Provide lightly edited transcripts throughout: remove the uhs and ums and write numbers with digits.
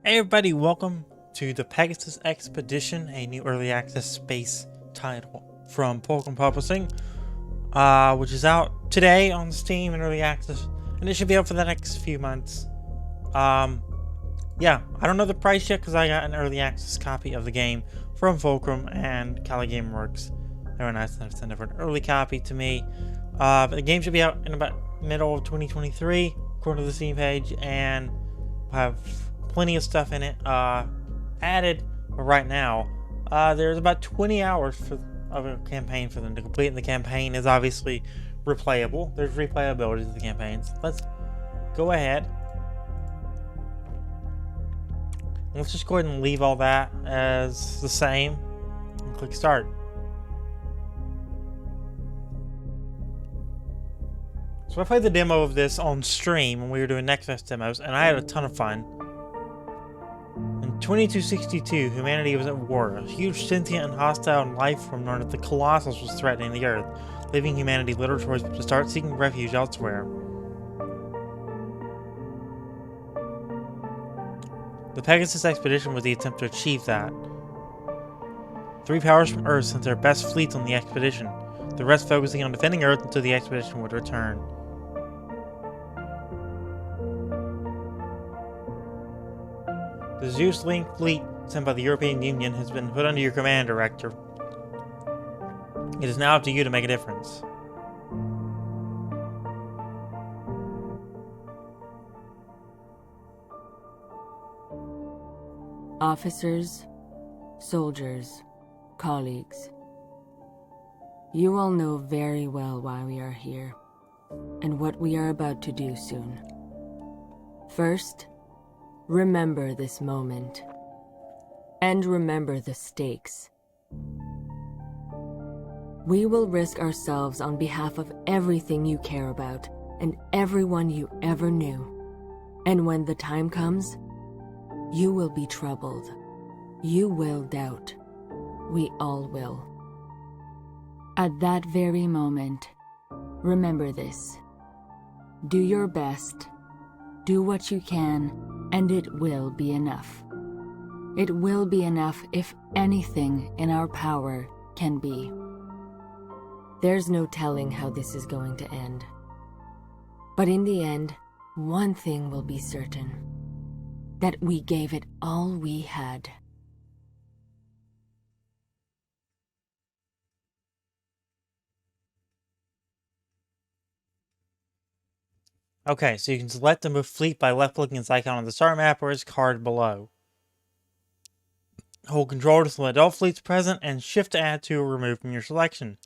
Hey everybody, welcome to the Pegasus Expedition, a new early access space title from Fulcrum Publishing, which is out today on Steam in early access, and it should be out for the next few months. Yeah, I don't know the price yet because I got an early access copy of the game from Fulcrum and Cali Gameworks. They were nice enough to send over an early copy to me. But the game should be out in about middle of 2023, according to the Steam page, and we'll have plenty of stuff in it added. But right now there's about 20 hours of a campaign for them to complete, and the campaign is obviously replayable. There's replayability to the campaigns. Let's go ahead, let's just go ahead and leave all that as the same and click start. So I played the demo of this on stream when we were doing Nexus demos, and I had a ton of fun. In 2262, humanity was at war. A huge sentient and hostile life form known as the Colossus was threatening the Earth, leaving humanity little choice but to start seeking refuge elsewhere. The Pegasus Expedition was the attempt to achieve that. 3 powers from Earth sent their best fleets on the expedition, the rest focusing on defending Earth until the expedition would return. The Zeus-Link fleet sent by the European Union has been put under your command, Director. It is now up to you to make a difference. Officers, soldiers, colleagues. You all know very well why we are here, and what we are about to do soon. First, remember this moment, and remember the stakes. We will risk ourselves on behalf of everything you care about, and everyone you ever knew. And when the time comes, you will be troubled. You will doubt. We all will. At that very moment, remember this. Do your best. Do what you can, and it will be enough. It will be enough if anything in our power can be. There's no telling how this is going to end. But in the end, one thing will be certain. That we gave it all we had. Okay, so you can select the move fleet by left-clicking its icon on the star map or its card below. Hold Control to select all fleets present, and Shift to add to or remove from your selection.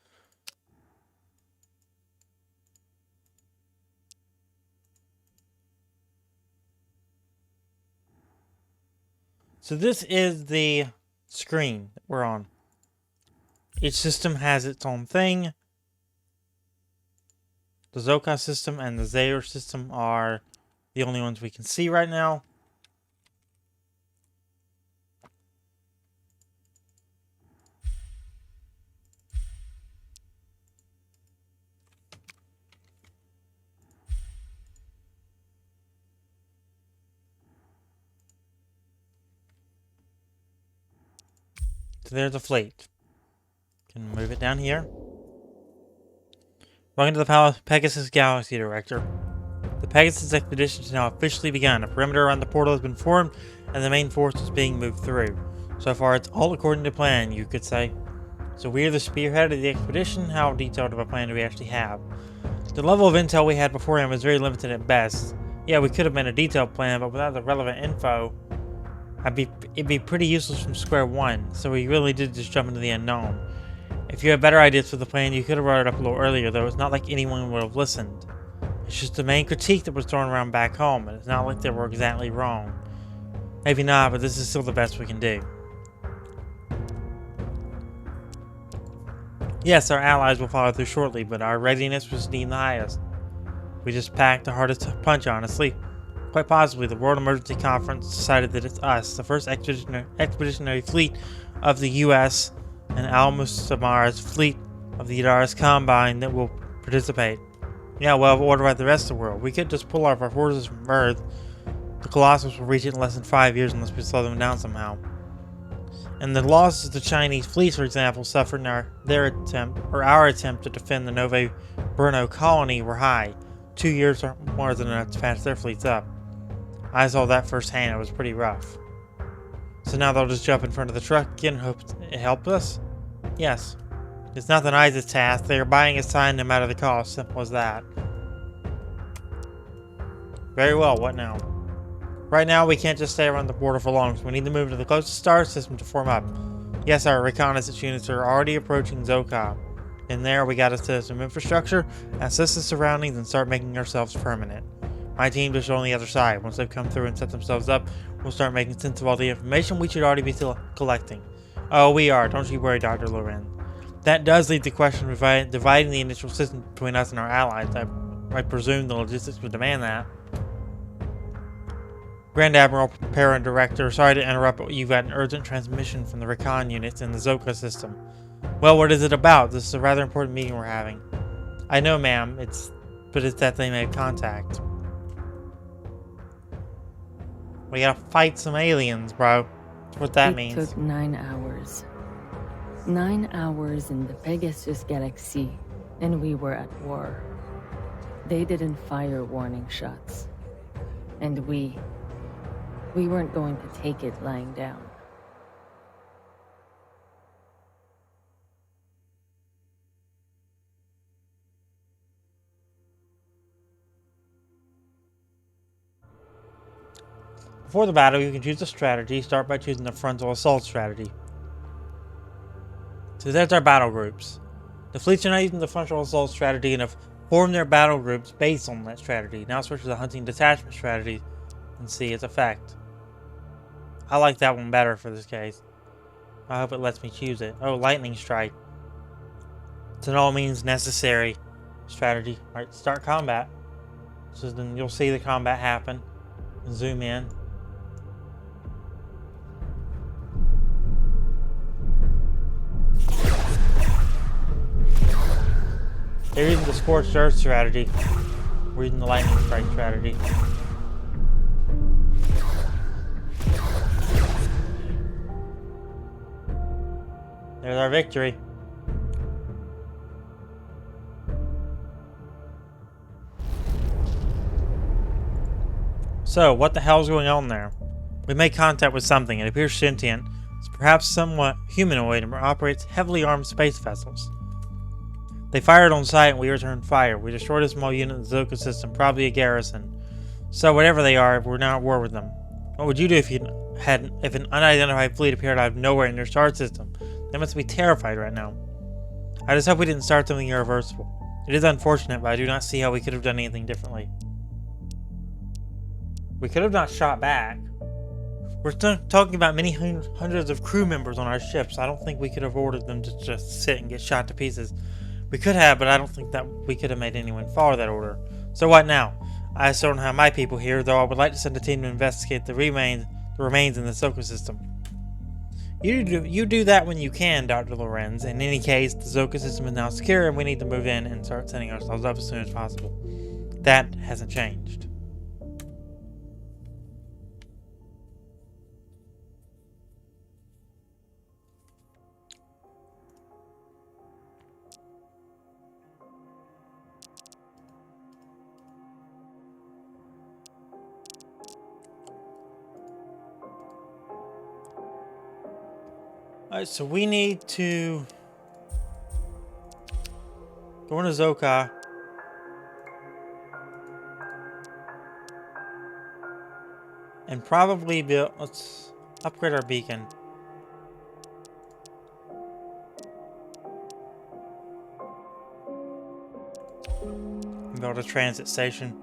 So this is the screen that we're on. Each system has its own thing. The Zoka system and the Zayor system are the only ones we can see right now. So there's the fleet. Can move it down here. Welcome to the Pegasus Galaxy, Director. The Pegasus Expedition has now officially begun. A perimeter around the portal has been formed, and the main force is being moved through. So far, it's all according to plan, you could say. So we're the spearhead of the expedition. How detailed of a plan do we actually have? The level of intel we had beforehand was very limited at best. Yeah, we could have made a detailed plan, but without the relevant info, it'd be pretty useless from square one. So we really did just jump into the unknown. If you had better ideas for the plan, you could have brought it up a little earlier, though it's not like anyone would have listened. It's just the main critique that was thrown around back home, and it's not like they were exactly wrong. Maybe not, but this is still the best we can do. Yes, our allies will follow through shortly, but our readiness was deemed the highest. We just packed the hardest punch, honestly. Quite possibly, the World Emergency Conference decided that it's us, the first expeditionary fleet of the U.S., and Al-Mustamara's fleet of the Yadaris Combine that will participate. Yeah, well, what about the rest of the world? We could just pull off our forces from Earth The Colossus will reach it in less than 5 years unless we slow them down somehow. And the losses the Chinese fleet, for example, suffered in our attempt to defend the Nove Bruno colony were high. 2 years or more than enough to patch their fleets up. I saw that firsthand. It was pretty rough. So now they'll just jump in front of the truck again and hope it helped us? Yes. It's not the Knights' task. They are buying us time no matter the cost. Simple as that. Very well, what now? Right now, we can't just stay around the border for long, so we need to move to the closest star system to form up. Yes, our reconnaissance units are already approaching Zoka. In there, we gotta set some infrastructure, assess the surroundings, and start making ourselves permanent. My team just on the other side. Once they've come through and set themselves up, we'll start making sense of all the information we should already be collecting. Oh, we are. Don't you worry, Dr. Loren. That does lead to the question of dividing the initial system between us and our allies. I presume the logistics would demand that. Grand Admiral, Prepare and Director, sorry to interrupt, but you've got an urgent transmission from the recon units in the Zoka system. Well, what is it about? This is a rather important meeting we're having. I know, ma'am, but it's that they made contact. We gotta fight some aliens, bro. That's what that means. It took 9 hours. 9 hours in the Pegasus Galaxy, and we were at war. They didn't fire warning shots. And we weren't going to take it lying down. Before the battle, you can choose a strategy. Start by choosing the frontal assault strategy. So that's our battle groups. The fleets are not using the frontal assault strategy and have formed their battle groups based on that strategy. Now switch to the hunting detachment strategy and see its effect. I like that one better for this case. I hope it lets me choose it. Oh, lightning strike. It's an all means necessary strategy. Alright, start combat. So then you'll see the combat happen. Zoom in. They're using the Scorched Earth strategy. We're using the Lightning Strike strategy. There's our victory. So, what the hell's going on there? We made contact with something. It appears sentient. It's perhaps somewhat humanoid and operates heavily armed space vessels. They fired on sight and we returned fire. We destroyed a small unit in the Zoka system, probably a garrison. So whatever they are, we're now at war with them. What would you do if an unidentified fleet appeared out of nowhere in your star system? They must be terrified right now. I just hope we didn't start something irreversible. It is unfortunate, but I do not see how we could have done anything differently. We could have not shot back. We're talking about many hundreds of crew members on our ships. I don't think we could have ordered them to just sit and get shot to pieces. We could have, but I don't think that we could have made anyone follow that order. So what now? I still don't have my people here, though I would like to send a team to investigate the remains in the Zoka system. You do that when you can, Dr. Lorenz. In any case, the Zoka system is now secure and we need to move in and start setting ourselves up as soon as possible. That hasn't changed. Alright, so we need to go into Zoka. And probably let's upgrade our beacon. And build a transit station.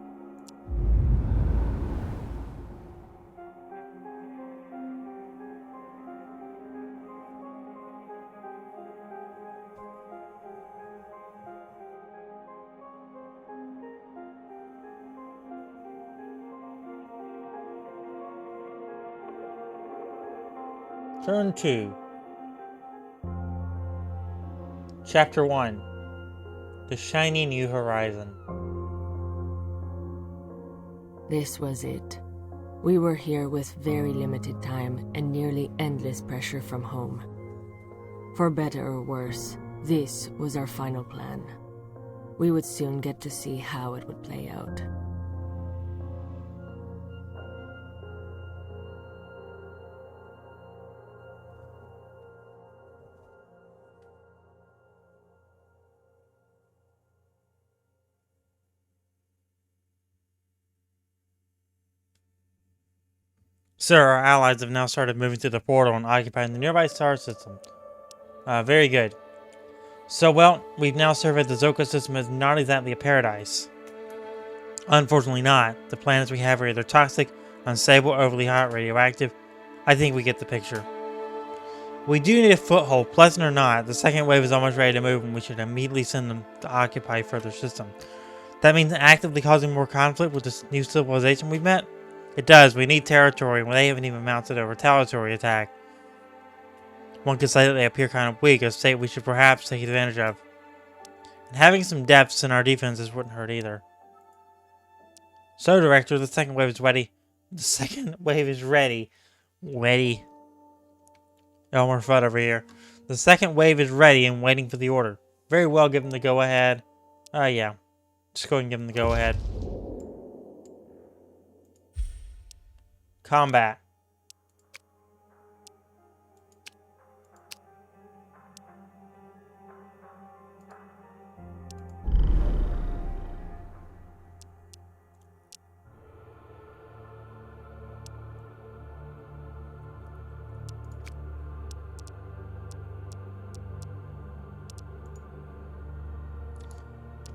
Turn 2. Chapter 1. The Shiny New Horizon. This was it. We were here with very limited time and nearly endless pressure from home. For better or worse, this was our final plan. We would soon get to see how it would play out. Sir, our allies have now started moving through the portal and occupying the nearby star system. Very good. So, well, we've now surveyed the Zoko system as not exactly a paradise. Unfortunately not. The planets we have are either toxic, unstable, overly hot, radioactive. I think we get the picture. We do need a foothold, pleasant or not. The second wave is almost ready to move and we should immediately send them to occupy further system. That means actively causing more conflict with this new civilization we've met? It does. We need territory when they haven't even mounted a retaliatory attack. One could say that they appear kind of weak, a state we should perhaps take advantage of. And having some depths in our defenses wouldn't hurt either. So, Director, the second wave is ready. The second wave is ready. Ready. Elmer Fudd over here. The second wave is ready and waiting for the order. Very well, give them the go-ahead. Yeah. Just go ahead and give them the go-ahead. Combat.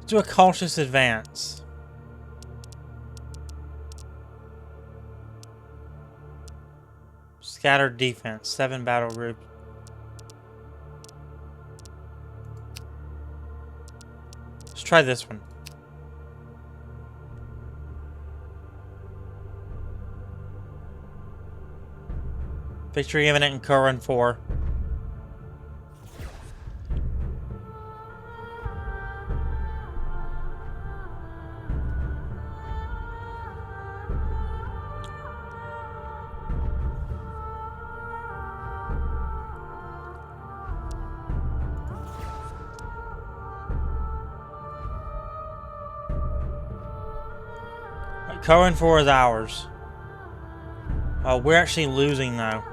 Do a cautious advance. Scattered defense. 7 battle groups. Let's try this one. Victory imminent in Current 4. Current 4 is ours. Oh, we're actually losing though.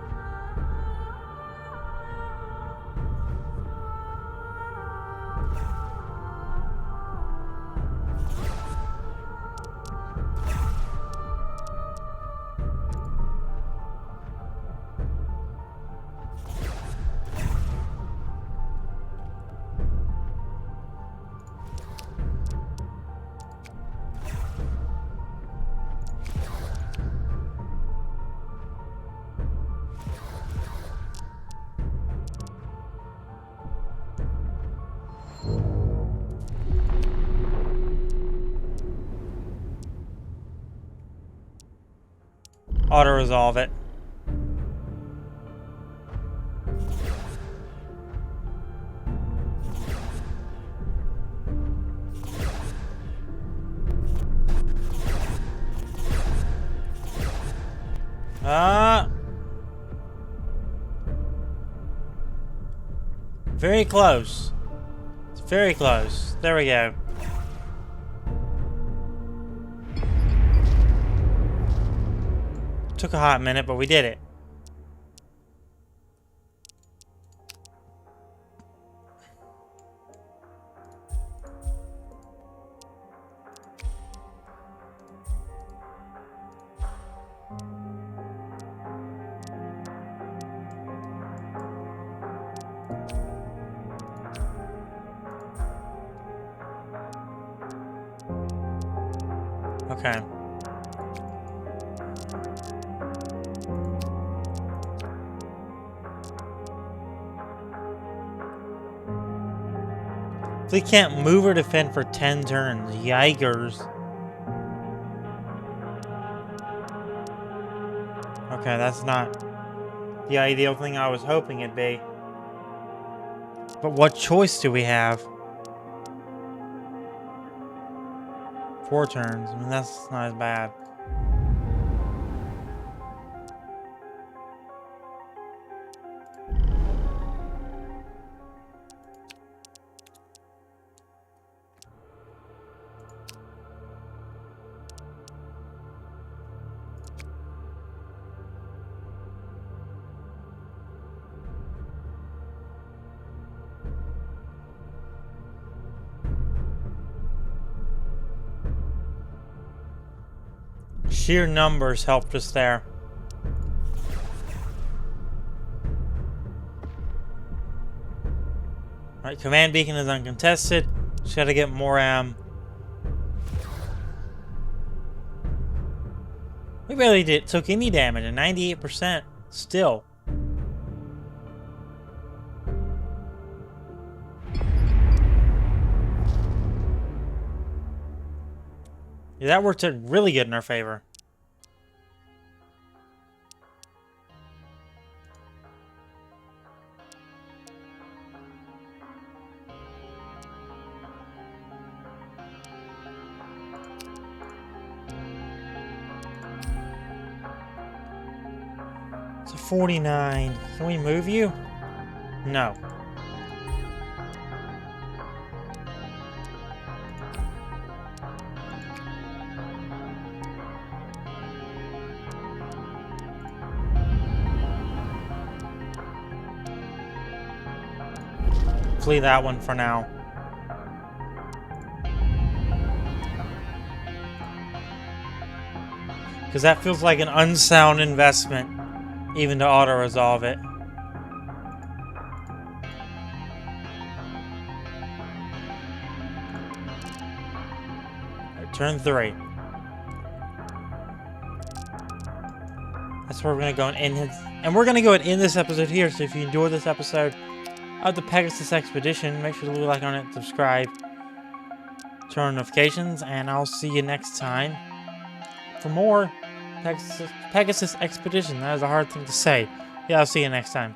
Auto-resolve it. Very close. It's very close. There we go. Took a hot minute, but we did it. Okay. We can't move or defend for 10 turns. Yikers. Okay, that's not the ideal thing I was hoping it'd be. But what choice do we have? 4 turns. I mean, that's not as bad. sheer numbers helped us there. Alright, command beacon is uncontested. Just gotta get more We barely took any damage, and 98% still. Yeah, that worked out really good in our favor. It's a 49. Can we move you? No. Flee that one for now. Because that feels like an unsound investment, even to auto-resolve it. Right, turn 3. That's where we're going to go and end it. And we're going to go and end this episode here, so if you enjoyed this episode of the Pegasus Expedition, make sure to leave a like on it, subscribe, turn on notifications, and I'll see you next time for more Pegasus Expedition. That is a hard thing to say. Yeah, I'll see you next time.